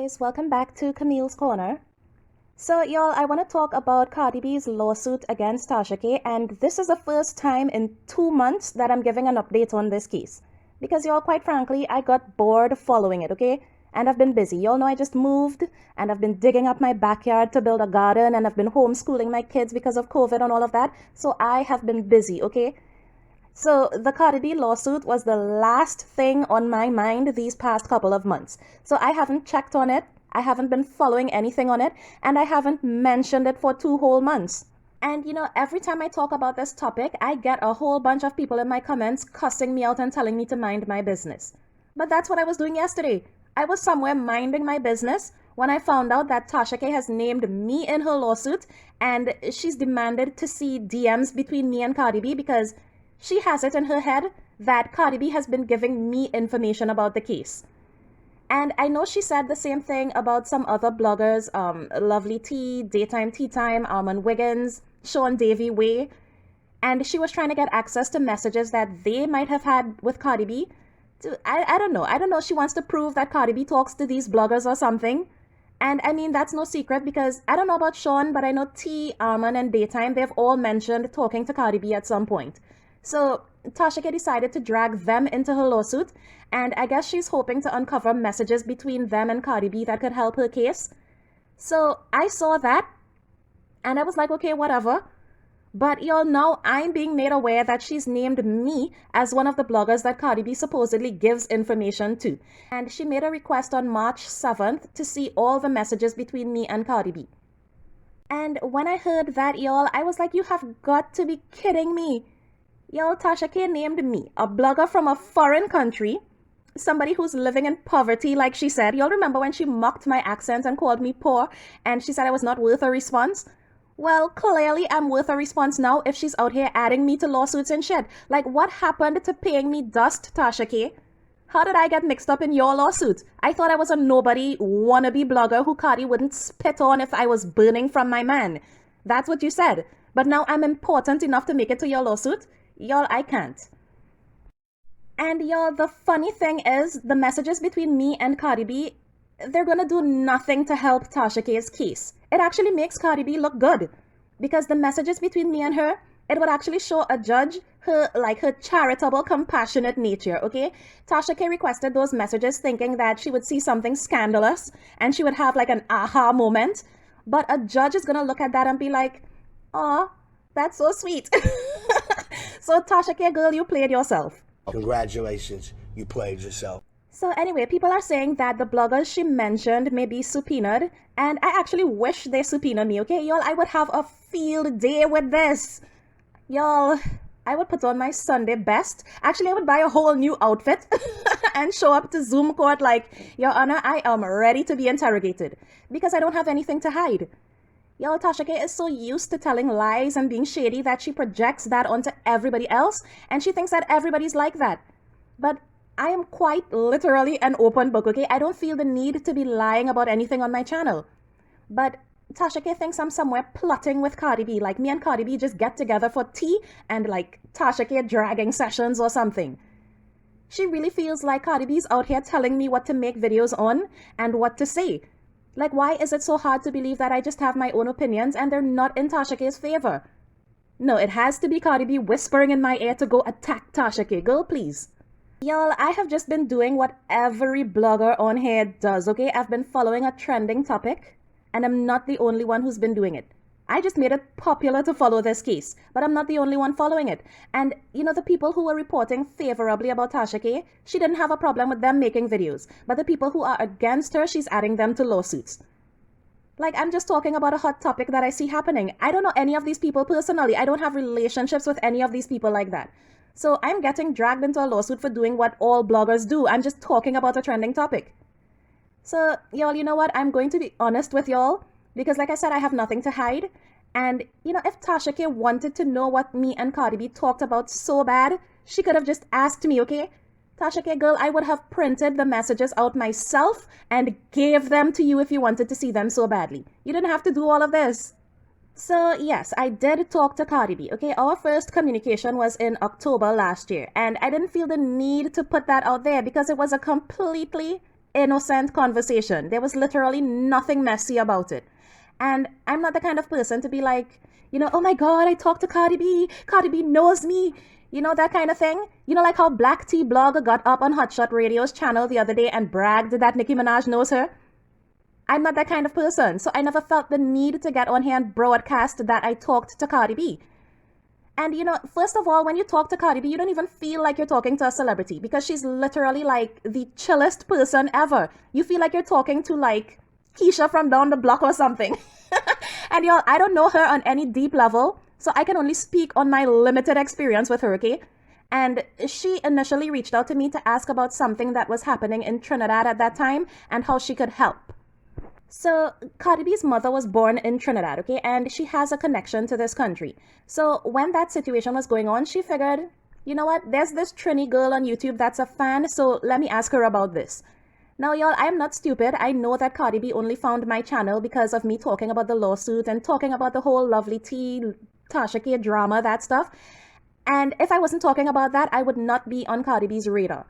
guys, welcome back to Camille's Corner. So y'all, I want to talk about Cardi B's lawsuit against Tasha K, and this is the first time in 2 months that I'm giving an update on this case. Because y'all, quite frankly, I got bored following it, okay? And I've been busy. Y'all know I just moved, and I've been digging up my backyard to build a garden, and I've been homeschooling my kids because of COVID and all of that. So I have been busy, okay? So the Cardi B lawsuit was the last thing on my mind these past couple of months. So I haven't checked on it, I haven't been following anything on it, and I haven't mentioned it for 2 whole months. And every time I talk about this topic, I get a whole bunch of people in my comments cussing me out and telling me to mind my business. But that's what I was doing yesterday. I was somewhere minding my business when I found out that Tasha K has named me in her lawsuit, and she's demanded to see DMs between me and Cardi B because she has it in her head that Cardi B has been giving me information about the case. And I know she said the same thing about some other bloggers, Lovely Tea, Daytime Tea Time, Armand Wiggins, Sean Davy Way. And she was trying to get access to messages that they might have had with Cardi B. I don't know. I don't know. She wants to prove that Cardi B talks to these bloggers or something. And I mean, that's no secret because I don't know about Sean, but I know T, Armand, and Daytime, they've all mentioned talking to Cardi B at some point. So Tasha K decided to drag them into her lawsuit, and I guess she's hoping to uncover messages between them and Cardi B that could help her case. So I saw that, and I was like, okay, whatever. But y'all, now I'm being made aware that she's named me as one of the bloggers that Cardi B supposedly gives information to. And she made a request on March 7th to see all the messages between me and Cardi B. And when I heard that, y'all, I was like, you have got to be kidding me. Y'all, Tasha K named me, a blogger from a foreign country, somebody who's living in poverty, like she said. Y'all remember when she mocked my accent and called me poor, and she said I was not worth a response? Well, clearly I'm worth a response now if she's out here adding me to lawsuits and shit. Like, what happened to paying me dust, Tasha K? How did I get mixed up in your lawsuit? I thought I was a nobody wannabe blogger who Cardi wouldn't spit on if I was burning from my man. That's what you said. But now I'm important enough to make it to your lawsuit? Y'all, I can't. And y'all, the funny thing is, the messages between me and Cardi B, they're gonna do nothing to help Tasha K's case. It actually makes Cardi B look good. Because the messages between me and her, it would actually show a judge her charitable, compassionate nature, okay? Tasha K requested those messages thinking that she would see something scandalous and she would have like an aha moment. But a judge is gonna look at that and be like, aw, that's so sweet. So Tasha K, girl, you played yourself. Congratulations, you played yourself. So anyway, people are saying that the bloggers she mentioned may be subpoenaed, and I actually wish they subpoena me, okay? Y'all, I would have a field day with this. Y'all, I would put on my Sunday best. Actually, I would buy a whole new outfit and show up to Zoom court like, Your Honor, I am ready to be interrogated because I don't have anything to hide. Y'all, Tasha K is so used to telling lies and being shady that she projects that onto everybody else, and she thinks that everybody's like that. But I am quite literally an open book, okay? I don't feel the need to be lying about anything on my channel. But Tasha K thinks I'm somewhere plotting with Cardi B, like me and Cardi B just get together for tea and like Tasha K dragging sessions or something. She really feels like Cardi B's out here telling me what to make videos on and what to say. Like, why is it so hard to believe that I just have my own opinions and they're not in Tasha K's favor? No, it has to be Cardi B whispering in my ear to go attack Tasha K. Girl, please. Y'all, I have just been doing what every blogger on here does, okay? I've been following a trending topic, and I'm not the only one who's been doing it. I just made it popular to follow this case, but I'm not the only one following it. And, the people who were reporting favorably about Tasha K, she didn't have a problem with them making videos. But the people who are against her, she's adding them to lawsuits. Like, I'm just talking about a hot topic that I see happening. I don't know any of these people personally. I don't have relationships with any of these people like that. So I'm getting dragged into a lawsuit for doing what all bloggers do. I'm just talking about a trending topic. So, y'all, you know what? I'm going to be honest with y'all. Because like I said, I have nothing to hide. And, if Tasha K wanted to know what me and Cardi B talked about so bad, she could have just asked me, okay? Tasha K, girl, I would have printed the messages out myself and gave them to you if you wanted to see them so badly. You didn't have to do all of this. So, yes, I did talk to Cardi B, okay? Our first communication was in October last year. And I didn't feel the need to put that out there because it was a completely innocent conversation. There was literally nothing messy about it. And I'm not the kind of person to be like, oh my God, I talked to Cardi B. Cardi B knows me. That kind of thing. Like how Black Tea Blogger got up on Hotshot Radio's channel the other day and bragged that Nicki Minaj knows her. I'm not that kind of person. So I never felt the need to get on here and broadcast that I talked to Cardi B. And first of all, when you talk to Cardi B, you don't even feel like you're talking to a celebrity because she's literally like the chillest person ever. You feel like you're talking to like Keisha from down the block or something. And I don't know her on any deep level, so I can only speak on my limited experience with her, okay? And she initially reached out to me to ask about something that was happening in Trinidad at that time and how she could help. So Cardi B's mother was born in Trinidad, okay? And she has a connection to this country. So when that situation was going on, she figured, you know what? There's this Trini girl on YouTube that's a fan, so let me ask her about this. Now, y'all, I'm not stupid. I know that Cardi B only found my channel because of me talking about the lawsuit and talking about the whole Lovely Tea, Tasha K drama, that stuff. And if I wasn't talking about that, I would not be on Cardi B's radar.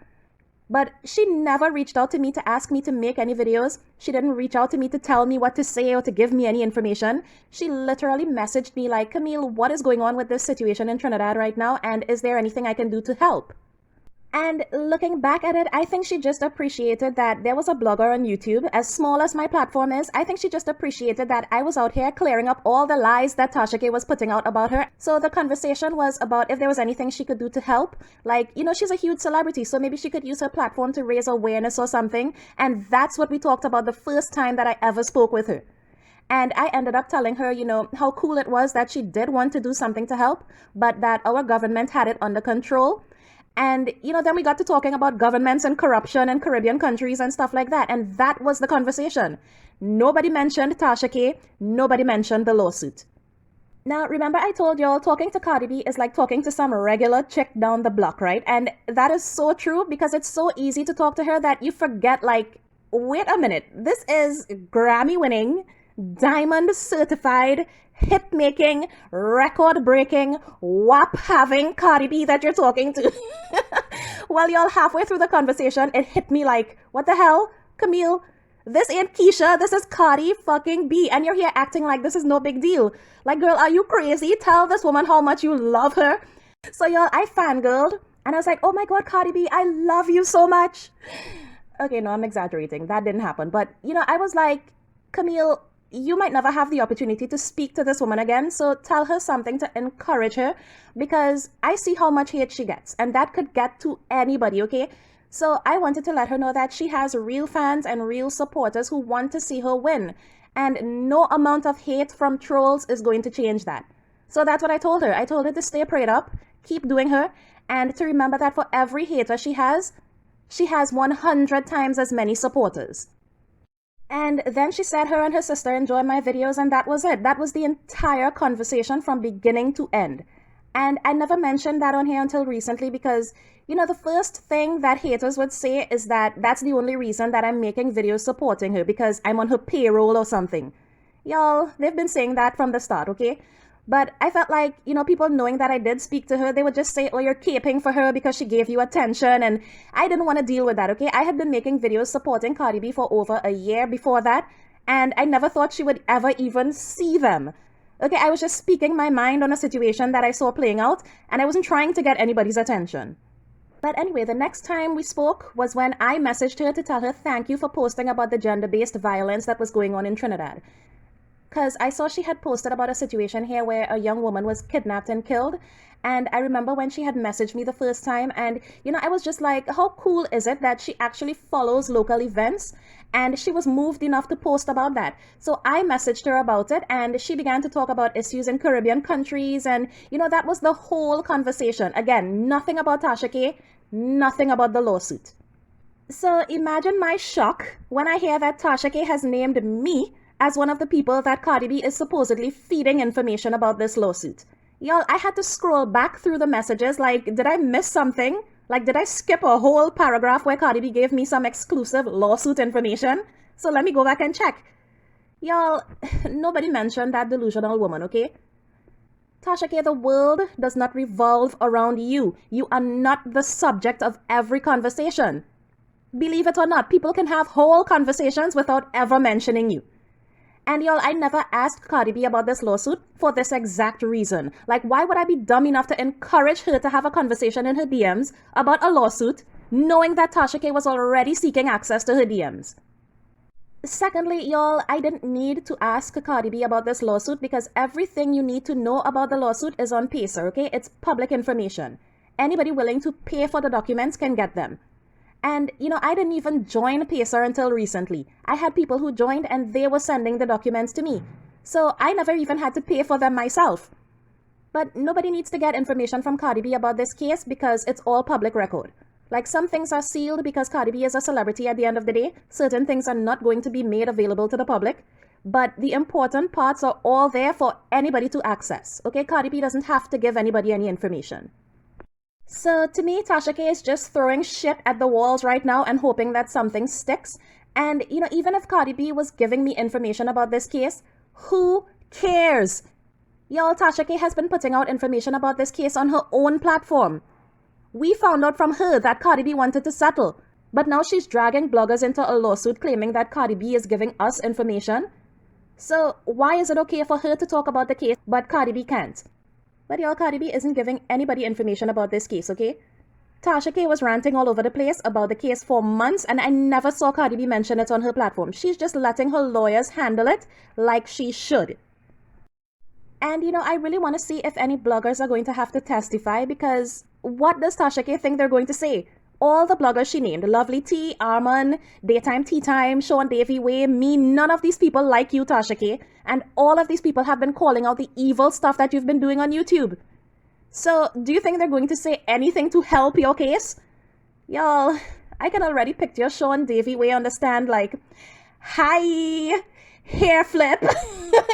But she never reached out to me to ask me to make any videos. She didn't reach out to me to tell me what to say or to give me any information. She literally messaged me like, Camille, what is going on with this situation in Trinidad right now? And is there anything I can do to help? And looking back at it, I think she just appreciated that there was a blogger on YouTube. As small as my platform is, I think she just appreciated that I was out here clearing up all the lies that Tasha K was putting out about her. So the conversation was about if there was anything she could do to help. Like, she's a huge celebrity, so maybe she could use her platform to raise awareness or something. And that's what we talked about the first time that I ever spoke with her. And I ended up telling her, how cool it was that she did want to do something to help, but that our government had it under control. And, then we got to talking about governments and corruption in Caribbean countries and stuff like that. And that was the conversation. Nobody mentioned Tasha K. Nobody mentioned the lawsuit. Now, remember I told y'all talking to Cardi B is like talking to some regular chick down the block, right? And that is so true because it's so easy to talk to her that you forget, like, wait a minute. This is Grammy-winning, diamond-certified, hit-making, record-breaking, WAP-having Cardi B that you're talking to. Well, y'all, halfway through the conversation, it hit me like, what the hell? Camille, this ain't Keisha, this is Cardi fucking B. And you're here acting like this is no big deal. Like, girl, are you crazy? Tell this woman how much you love her. So, y'all, I fangirled. And I was like, oh my God, Cardi B, I love you so much. Okay, no, I'm exaggerating. That didn't happen. But, I was like, Camille, you might never have the opportunity to speak to this woman again, so tell her something to encourage her, because I see how much hate she gets, and that could get to anybody, okay? So I wanted to let her know that she has real fans and real supporters who want to see her win, and no amount of hate from trolls is going to change that. So that's what I told her. I told her to stay prayed up, keep doing her, and to remember that for every hater she has 100 times as many supporters. And then she said her and her sister enjoy my videos, and that was it. That was the entire conversation from beginning to end. And I never mentioned that on here until recently because, the first thing that haters would say is that that's the only reason that I'm making videos supporting her, because I'm on her payroll or something. Y'all, they've been saying that from the start, okay? But I felt like, people knowing that I did speak to her, they would just say, oh, you're caping for her because she gave you attention. And I didn't want to deal with that, okay? I had been making videos supporting Cardi B for over a year before that. And I never thought she would ever even see them. Okay, I was just speaking my mind on a situation that I saw playing out. And I wasn't trying to get anybody's attention. But anyway, the next time we spoke was when I messaged her to tell her thank you for posting about the gender-based violence that was going on in Trinidad. Because I saw she had posted about a situation here where a young woman was kidnapped and killed. And I remember when she had messaged me the first time, and I was just like, how cool is it that she actually follows local events? And she was moved enough to post about that. So I messaged her about it, and she began to talk about issues in Caribbean countries. And that was the whole conversation. Again, nothing about Tasha K, nothing about the lawsuit. So imagine my shock when I hear that Tasha K has named me as one of the people that Cardi B is supposedly feeding information about this lawsuit. Y'all, I had to scroll back through the messages like, did I miss something? Like, did I skip a whole paragraph where Cardi B gave me some exclusive lawsuit information? So let me go back and check. Y'all, nobody mentioned that delusional woman, okay? Tasha K, the world does not revolve around you. You are not the subject of every conversation. Believe it or not, people can have whole conversations without ever mentioning you. And y'all, I never asked Cardi B about this lawsuit for this exact reason. Like, why would I be dumb enough to encourage her to have a conversation in her DMs about a lawsuit, knowing that Tasha K was already seeking access to her DMs? Secondly, y'all, I didn't need to ask Cardi B about this lawsuit because everything you need to know about the lawsuit is on Pacer, okay? It's public information. Anybody willing to pay for the documents can get them. And, I didn't even join Pacer until recently. I had people who joined and they were sending the documents to me. So I never even had to pay for them myself. But nobody needs to get information from Cardi B about this case because it's all public record. Like, some things are sealed because Cardi B is a celebrity at the end of the day. Certain things are not going to be made available to the public. But the important parts are all there for anybody to access. Okay, Cardi B doesn't have to give anybody any information. So to me, Tasha K is just throwing shit at the walls right now and hoping that something sticks. And, even if Cardi B was giving me information about this case, who cares? Y'all, Tasha K has been putting out information about this case on her own platform. We found out from her that Cardi B wanted to settle, but now she's dragging bloggers into a lawsuit claiming that Cardi B is giving us information. So why is it okay for her to talk about the case, but Cardi B can't? But y'all, Cardi B isn't giving anybody information about this case, okay? Tasha K was ranting all over the place about the case for months, and I never saw Cardi B mention it on her platform. She's just letting her lawyers handle it like she should. And, I really want to see if any bloggers are going to have to testify, because what does Tasha K think they're going to say? All the bloggers she named, Lovely T, Arman, Daytime Tea Time, Sean Davy Way, me, none of these people like you, Tasha K. And all of these people have been calling out the evil stuff that you've been doing on YouTube. So, do you think they're going to say anything to help your case? Y'all, I can already picture Sean Davy Way on the stand like, hi, hair flip,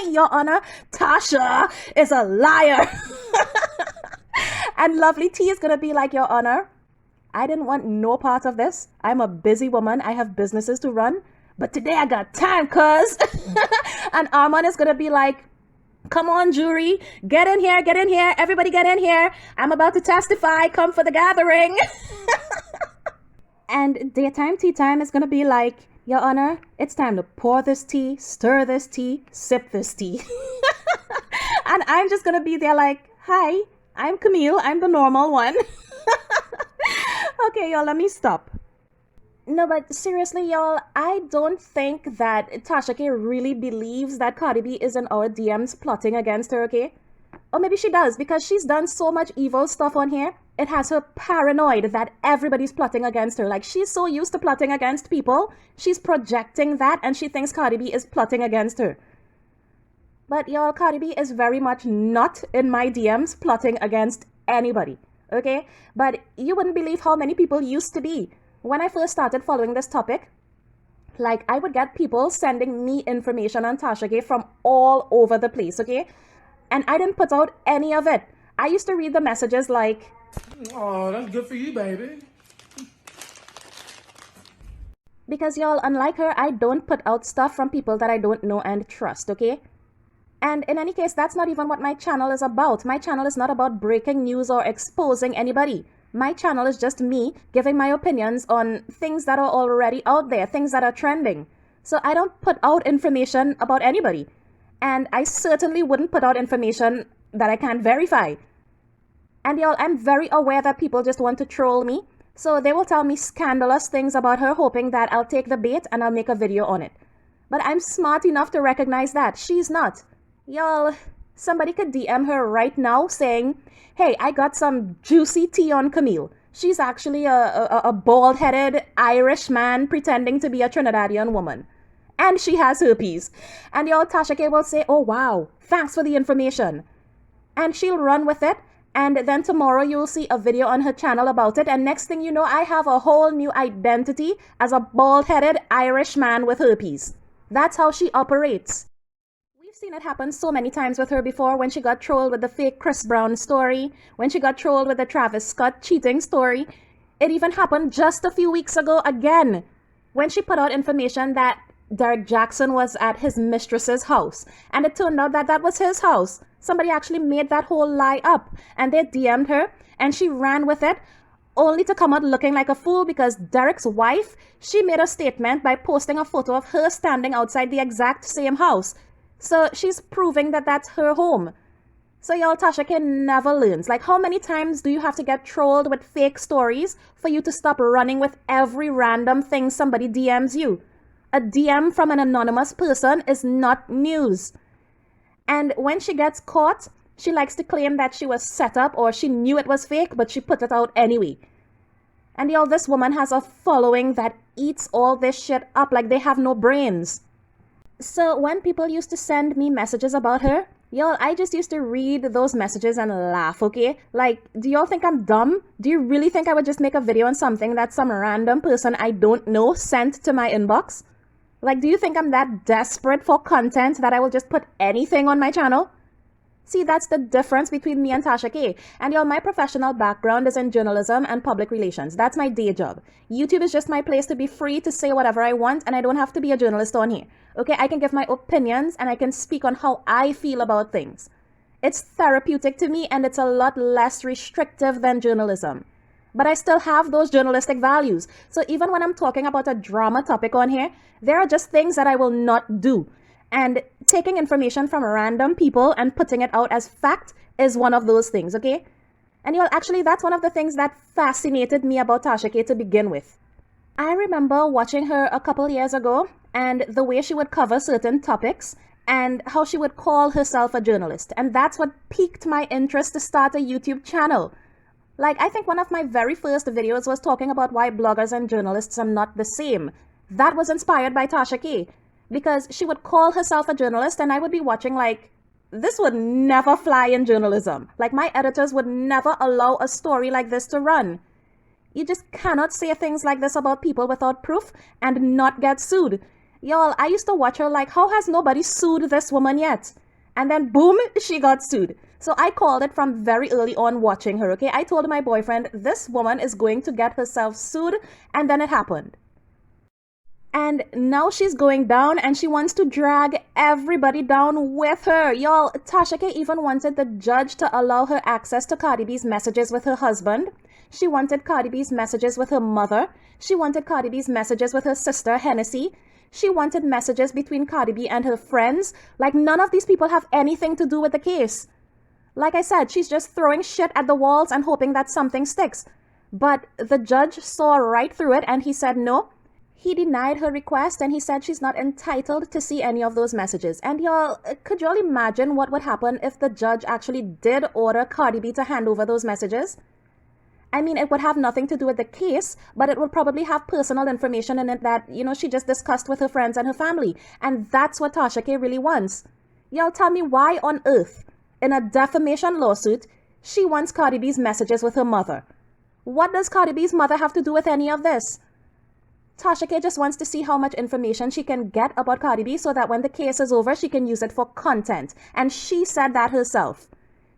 Your Honor, Tasha is a liar. And Lovely T is going to be like, Your Honor, I didn't want no part of this. I'm a busy woman. I have businesses to run. But today I got time, cuz. And Arman is going to be like, come on, jury. Get in here. Everybody get in here. I'm about to testify. Come for the gathering. And Daytime Tea Time is going to be like, Your Honor, it's time to pour this tea, stir this tea, sip this tea. And I'm just going to be there like, hi, I'm Camille. I'm the normal one. Okay, y'all, let me stop. No, but seriously, y'all, I don't think that Tasha K really believes that Cardi B is in our DMs plotting against her, okay? Or maybe she does, because she's done so much evil stuff on here. It has her paranoid that everybody's plotting against her. Like, she's so used to plotting against people, she's projecting that, and she thinks Cardi B is plotting against her. But y'all, Cardi B is very much not in my DMs plotting against anybody, okay? But you wouldn't believe how many people used to be. When I first started following this topic, like, I would get people sending me information on Tasha K from all over the place, okay? And I didn't put out any of it. I used to read the messages like, oh, that's good for you, baby. Because y'all, unlike her, I don't put out stuff from people that I don't know and trust, okay? And in any case, that's not even what my channel is about. My channel is not about breaking news or exposing anybody. My channel is just me giving my opinions on things that are already out there, things that are trending. So I don't put out information about anybody. And I certainly wouldn't put out information that I can't verify. And y'all, I'm very aware that people just want to troll me. So they will tell me scandalous things about her, hoping that I'll take the bait and I'll make a video on it. But I'm smart enough to recognize that she's not. Y'all, somebody could DM her right now saying, hey, I got some juicy tea on Camille. She's actually a bald-headed Irish man pretending to be a Trinidadian woman. And she has herpes. And y'all, Tasha K will say, oh, wow, thanks for the information. And she'll run with it. And then tomorrow you'll see a video on her channel about it. And next thing you know, I have a whole new identity as a bald-headed Irish man with herpes. That's how she operates. We've seen it happen so many times with her before, when she got trolled with the fake Chris Brown story, when she got trolled with the Travis Scott cheating story. It even happened just a few weeks ago again, when she put out information that Derek Jackson was at his mistress's house. And it turned out that that was his house. Somebody actually made that whole lie up. And they DM'd her and she ran with it. only to come out looking like a fool because Derek's wife, she made a statement by posting a photo of her standing outside the exact same house. So she's proving that that's her home. So y'all, Tasha K never learns. Like, how many times do you have to get trolled with fake stories for you to stop running with every random thing somebody DMs you? A DM from an anonymous person is not news. And when she gets caught, she likes to claim that she was set up or she knew it was fake, but she put it out anyway. And y'all, this woman has a following that eats all this shit up like they have no brains. So when people used to send me messages about her, y'all, I just used to read those messages and laugh, okay? Like, do y'all think I'm dumb? Do you really think I would just make a video on something that some random person I don't know sent to my inbox? Like, do you think I'm that desperate for content that I will just put anything on my channel? See, that's the difference between me and Tasha K. And y'all, my professional background is in journalism and public relations. That's my day job. YouTube is just my place to be free to say whatever I want, and I don't have to be a journalist on here. Okay, I can give my opinions and I can speak on how I feel about things. It's therapeutic to me and it's a lot less restrictive than journalism. But I still have those journalistic values. So even when I'm talking about a drama topic on here, there are just things that I will not do. And taking information from random people and putting it out as fact is one of those things, okay? And y'all, actually, that's one of the things that fascinated me about Tasha K to begin with. I remember watching her a couple years ago and the way she would cover certain topics and how she would call herself a journalist. And that's what piqued my interest to start a YouTube channel. Like, I think one of my very first videos was talking about why bloggers and journalists are not the same. That was inspired by Tasha K. Because she would call herself a journalist and I would be watching like, this would never fly in journalism. Like, my editors would never allow a story like this to run. You just cannot say things like this about people without proof and not get sued. Y'all, I used to watch her like, how has nobody sued this woman yet? And then boom, she got sued. So I called it from very early on watching her, okay? I told my boyfriend, this woman is going to get herself sued, and then it happened. And now she's going down and she wants to drag everybody down with her. Y'all, Tasha K even wanted the judge to allow her access to Cardi B's messages with her husband. She wanted Cardi B's messages with her mother. She wanted Cardi B's messages with her sister, Hennessy. She wanted messages between Cardi B and her friends. Like, none of these people have anything to do with the case. Like I said, she's just throwing shit at the walls and hoping that something sticks. But the judge saw right through it and he said no. He denied her request and he said she's not entitled to see any of those messages. And y'all, could y'all imagine what would happen if the judge actually did order Cardi B to hand over those messages? I mean, it would have nothing to do with the case, but it would probably have personal information in it that, she just discussed with her friends and her family. And that's what Tasha K really wants. Y'all, tell me why on earth, in a defamation lawsuit, she wants Cardi B's messages with her mother. What does Cardi B's mother have to do with any of this? Tasha K just wants to see how much information she can get about Cardi B so that when the case is over, she can use it for content. And she said that herself.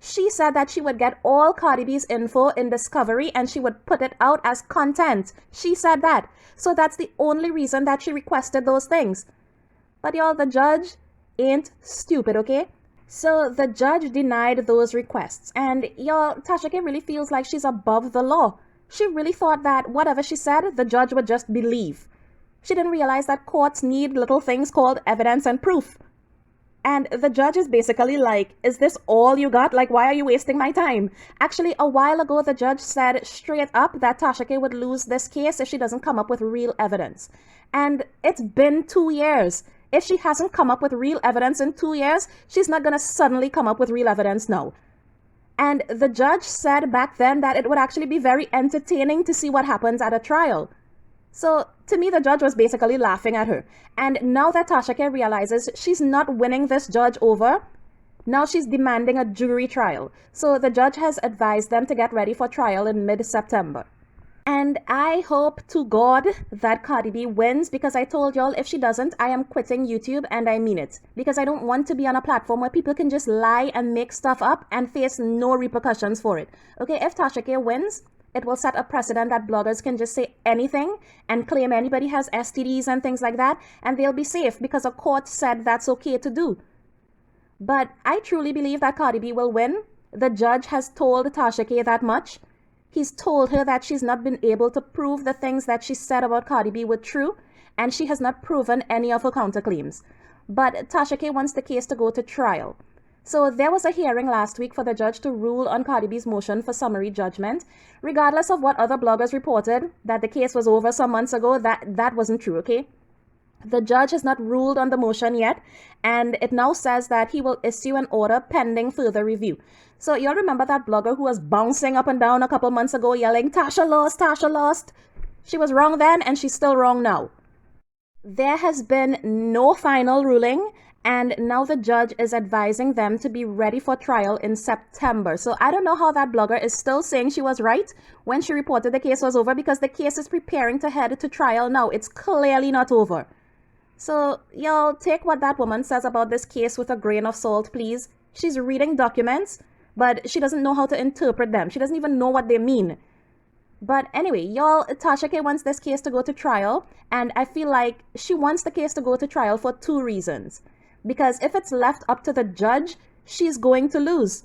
She said that she would get all Cardi B's info in Discovery and she would put it out as content. She said that. So that's the only reason that she requested those things. But y'all, the judge ain't stupid, okay? So the judge denied those requests. And y'all, Tasha K really feels like she's above the law. She really thought that whatever she said, the judge would just believe. She didn't realize that courts need little things called evidence and proof. And the judge is basically like, is this all you got? Like, why are you wasting my time? Actually, a while ago, the judge said straight up that Tasha K would lose this case if she doesn't come up with real evidence. And it's been 2 years. If she hasn't come up with real evidence in 2 years, she's not going to suddenly come up with real evidence now. And the judge said back then that it would actually be very entertaining to see what happens at a trial. So to me, the judge was basically laughing at her. And now that Tasha K realizes she's not winning this judge over, now she's demanding a jury trial. So the judge has advised them to get ready for trial in mid-September. And I hope to God that Cardi B wins, because I told y'all if she doesn't, I am quitting YouTube, and I mean it. Because I don't want to be on a platform where people can just lie and make stuff up and face no repercussions for it. Okay, if Tasha K wins, it will set a precedent that bloggers can just say anything and claim anybody has STDs and things like that, and they'll be safe because a court said that's okay to do. But I truly believe that Cardi B will win. The judge has told Tasha K that much. He's told her that she's not been able to prove the things that she said about Cardi B were true, and she has not proven any of her counterclaims. But Tasha K wants the case to go to trial. So there was a hearing last week for the judge to rule on Cardi B's motion for summary judgment. Regardless of what other bloggers reported, that the case was over some months ago, that wasn't true, okay? The judge has not ruled on the motion yet, and it now says that he will issue an order pending further review. So you'll remember that blogger who was bouncing up and down a couple months ago yelling, Tasha lost, Tasha lost. She was wrong then, and she's still wrong now. There has been no final ruling, and now the judge is advising them to be ready for trial in September. So I don't know how that blogger is still saying she was right when she reported the case was over, because the case is preparing to head to trial now. It's clearly not over. So y'all take what that woman says about this case with a grain of salt, please. She's reading documents, but she doesn't know how to interpret them. She doesn't even know what they mean. But anyway, y'all, Tasha K wants this case to go to trial, and I feel like she wants the case to go to trial for two reasons. Because if it's left up to the judge, she's going to lose.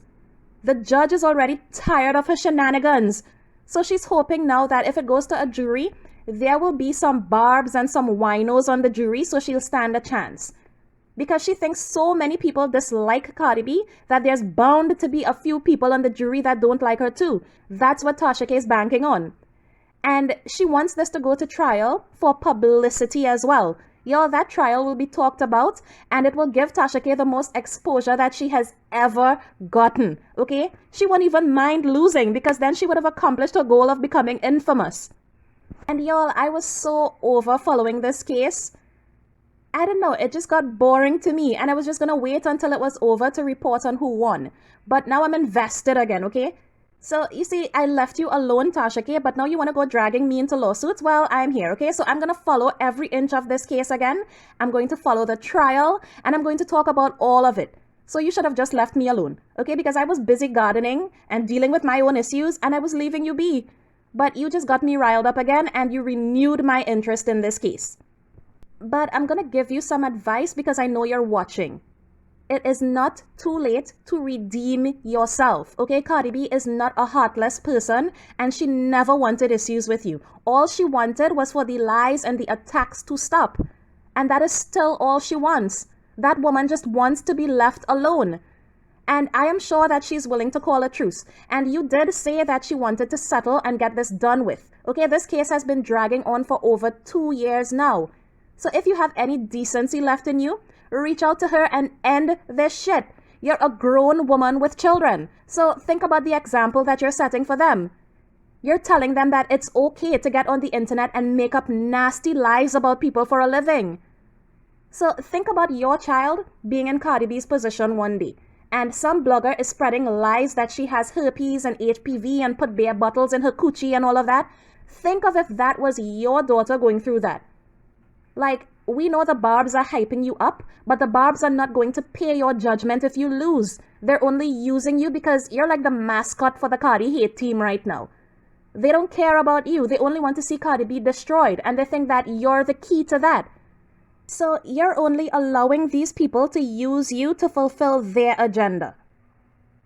The judge is already tired of her shenanigans. So she's hoping now that if it goes to a jury, there will be some barbs and some winos on the jury, so she'll stand a chance. Because she thinks so many people dislike Cardi B that there's bound to be a few people on the jury that don't like her too. That's what Tasha K is banking on. And she wants this to go to trial for publicity as well. Y'all, that trial will be talked about, and it will give Tasha K the most exposure that she has ever gotten, okay? She won't even mind losing, because then she would have accomplished her goal of becoming infamous. And y'all, I was so over following this case. I don't know, it just got boring to me, and I was just gonna wait until it was over to report on who won. But now I'm invested again, okay? So, you see, I left you alone, Tasha K, but now you want to go dragging me into lawsuits? Well, I'm here, okay? So I'm going to follow every inch of this case again. I'm going to follow the trial, and I'm going to talk about all of it. So you should have just left me alone, okay? Because I was busy gardening and dealing with my own issues, and I was leaving you be. But you just got me riled up again, and you renewed my interest in this case. But I'm going to give you some advice because I know you're watching. It is not too late to redeem yourself, okay? Cardi B is not a heartless person, and she never wanted issues with you. All she wanted was for the lies and the attacks to stop. And that is still all she wants. That woman just wants to be left alone. And I am sure that she's willing to call a truce. And you did say that she wanted to settle and get this done with. Okay, this case has been dragging on for over 2 years now. So if you have any decency left in you, reach out to her and end this shit. You're a grown woman with children. So think about the example that you're setting for them. You're telling them that it's okay to get on the internet and make up nasty lies about people for a living. So think about your child being in Cardi B's position one day, and some blogger is spreading lies that she has herpes and HPV and put beer bottles in her coochie and all of that. Think of if that was your daughter going through that. Like, we know the barbs are hyping you up, but the barbs are not going to pay your judgment if you lose. They're only using you because you're like the mascot for the Cardi hate team right now. They don't care about you. They only want to see Cardi B destroyed, and they think that you're the key to that. So you're only allowing these people to use you to fulfill their agenda.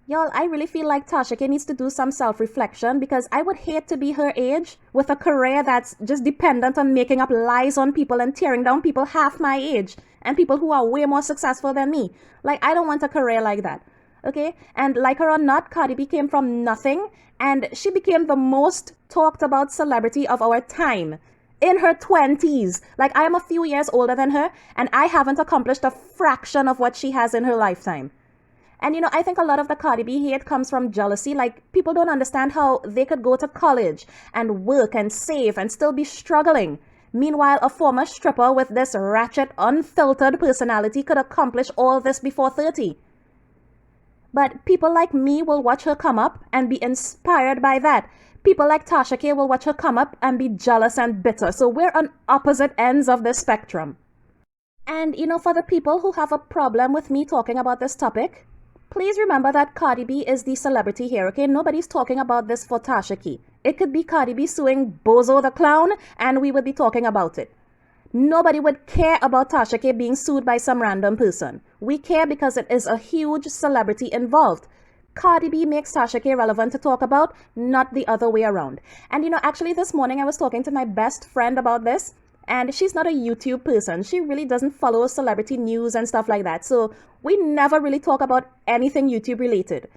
Y'all, I really feel like Tasha K needs to do some self-reflection, because I would hate to be her age with a career that's just dependent on making up lies on people and tearing down people half my age and people who are way more successful than me. Like, I don't want a career like that, okay? And like her or not, Cardi B came from nothing, and she became the most talked about celebrity of our time in her 20s. Like, I am a few years older than her, and I haven't accomplished a fraction of what she has in her lifetime. And, you know, I think a lot of the Cardi B hate comes from jealousy. Like, people don't understand how they could go to college and work and save and still be struggling. Meanwhile, a former stripper with this ratchet, unfiltered personality could accomplish all this before 30. But people like me will watch her come up and be inspired by that. People like Tasha K will watch her come up and be jealous and bitter. So we're on opposite ends of the spectrum. And, you know, for the people who have a problem with me talking about this topic, please remember that Cardi B is the celebrity here, okay? Nobody's talking about this for Tasha K. It could be Cardi B suing Bozo the Clown, and we would be talking about it. Nobody would care about Tasha K being sued by some random person. We care because it is a huge celebrity involved. Cardi B makes Tasha K relevant to talk about, not the other way around. And actually this morning I was talking to my best friend about this, and she's not a YouTube person. She really doesn't follow celebrity news and stuff like that. So we never really talk about anything YouTube related.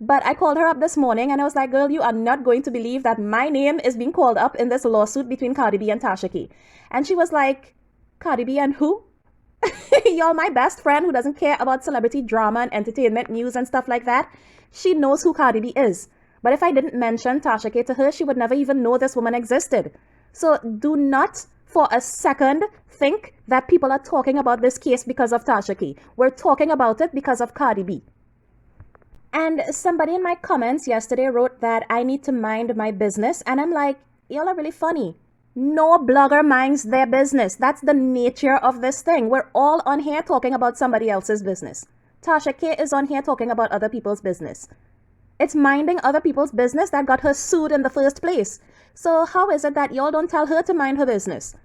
But I called her up this morning and I was like, girl, you are not going to believe that my name is being called up in this lawsuit between Cardi B and Tasha K. And she was like, Cardi B and who? Y'all, my best friend who doesn't care about celebrity drama and entertainment news and stuff like that, she knows who Cardi B is. But if I didn't mention Tasha K to her, she would never even know this woman existed. So do not for a second think that people are talking about this case because of Tasha K. We're talking about it because of Cardi B. And somebody in my comments yesterday wrote that I need to mind my business. And I'm like, y'all are really funny. No blogger minds their business. That's the nature of this thing. We're all on here talking about somebody else's business. Tasha K is on here talking about other people's business. It's minding other people's business that got her sued in the first place. So how is it that y'all don't tell her to mind her business?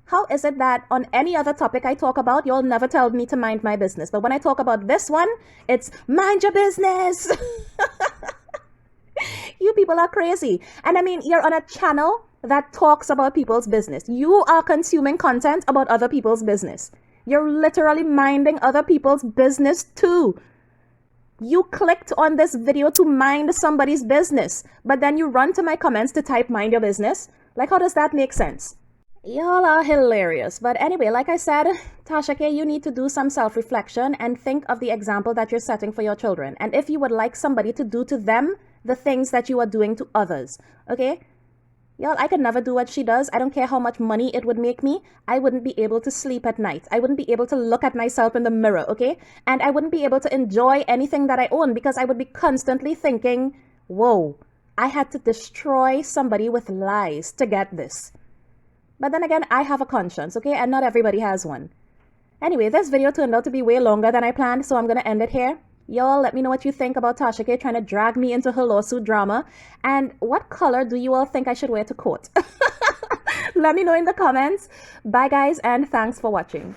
How is it that on any other topic I talk about, y'all never tell me to mind my business? But when I talk about this one, it's mind your business. You people are crazy. And I mean, you're on a channel that talks about people's business. You are consuming content about other people's business. You're literally minding other people's business too. You clicked on this video to mind somebody's business, but then you run to my comments to type mind your business. Like, how does that make sense? Y'all are hilarious. But anyway, like I said, Tasha K, you need to do some self-reflection and think of the example that you're setting for your children. And if you would like somebody to do to them the things that you are doing to others, okay? Y'all, I could never do what she does. I don't care how much money it would make me. I wouldn't be able to sleep at night. I wouldn't be able to look at myself in the mirror, okay? And I wouldn't be able to enjoy anything that I own because I would be constantly thinking, whoa, I had to destroy somebody with lies to get this. But then again, I have a conscience, okay? And not everybody has one. Anyway, this video turned out to be way longer than I planned, so I'm going to end it here. Y'all, let me know what you think about Tasha K trying to drag me into her lawsuit drama. And what color do you all think I should wear to court? Let me know in the comments. Bye, guys, and thanks for watching.